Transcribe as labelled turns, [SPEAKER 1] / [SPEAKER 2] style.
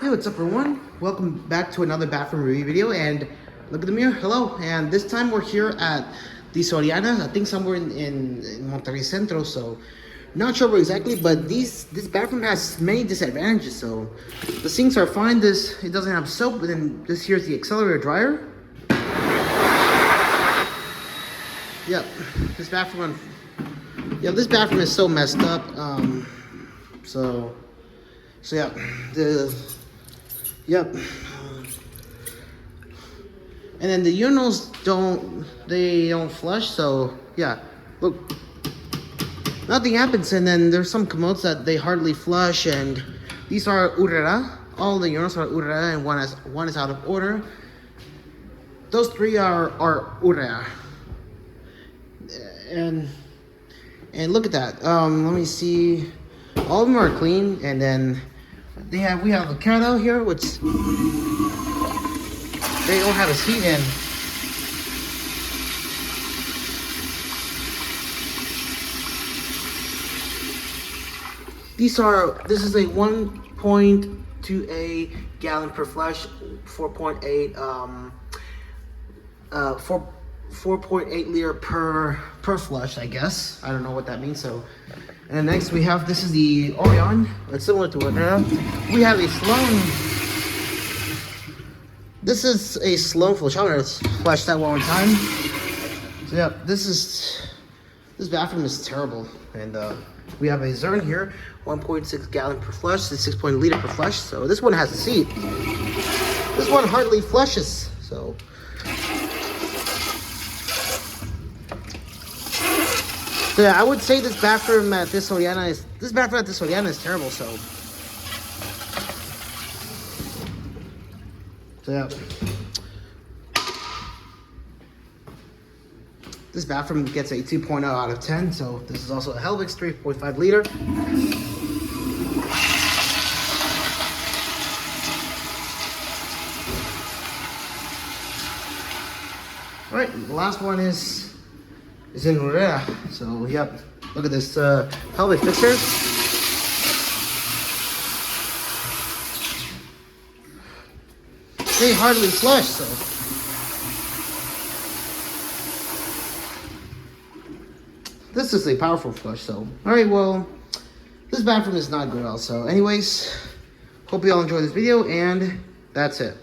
[SPEAKER 1] Hey, what's up everyone? Welcome back to another bathroom review video, and look at the mirror, hello. And this time we're here at the Soriana, I think somewhere in Monterrey, Centro, so not sure where exactly, but this bathroom has many disadvantages. So the sinks are fine, it doesn't have soap, but then this here's the accelerator dryer. Yep, this bathroom is so messed up. So yeah, and then the urinals don't flush. So yeah, look, nothing happens. And then there's some commodes that they hardly flush, and these are Aurrerá. All the urinals are Aurrerá, and one is out of order. Those three are Urrea. And look at that. Let me see. All of them are clean, and then we have the Cato here, which they don't have a seat in. This is a 1.2 gallon per flush, 4.8 liter per flush, I guess. I don't know what that means. So, and next we have, this is the Orion. It's similar to Aurrerá. We have a Sloan. This is a Sloan flush. I'm gonna flush that one more time. So yeah, this bathroom is terrible. And we have a Zern here, 1.6 gallon per flush, and 6.0 liter per flush. So this one has a seat. This one hardly flushes. So yeah, I would say this bathroom at this Soriana is terrible. So yeah, this bathroom gets a 2.0 out of 10. So this is also a Helvex 3.5 liter. All right, the last one is in Urrea. So yep, look at this Helvex fixture. They hardly flush, so this is a powerful flush. So all right, well, this bathroom is not good also. Anyways, hope you all enjoyed this video, and that's it.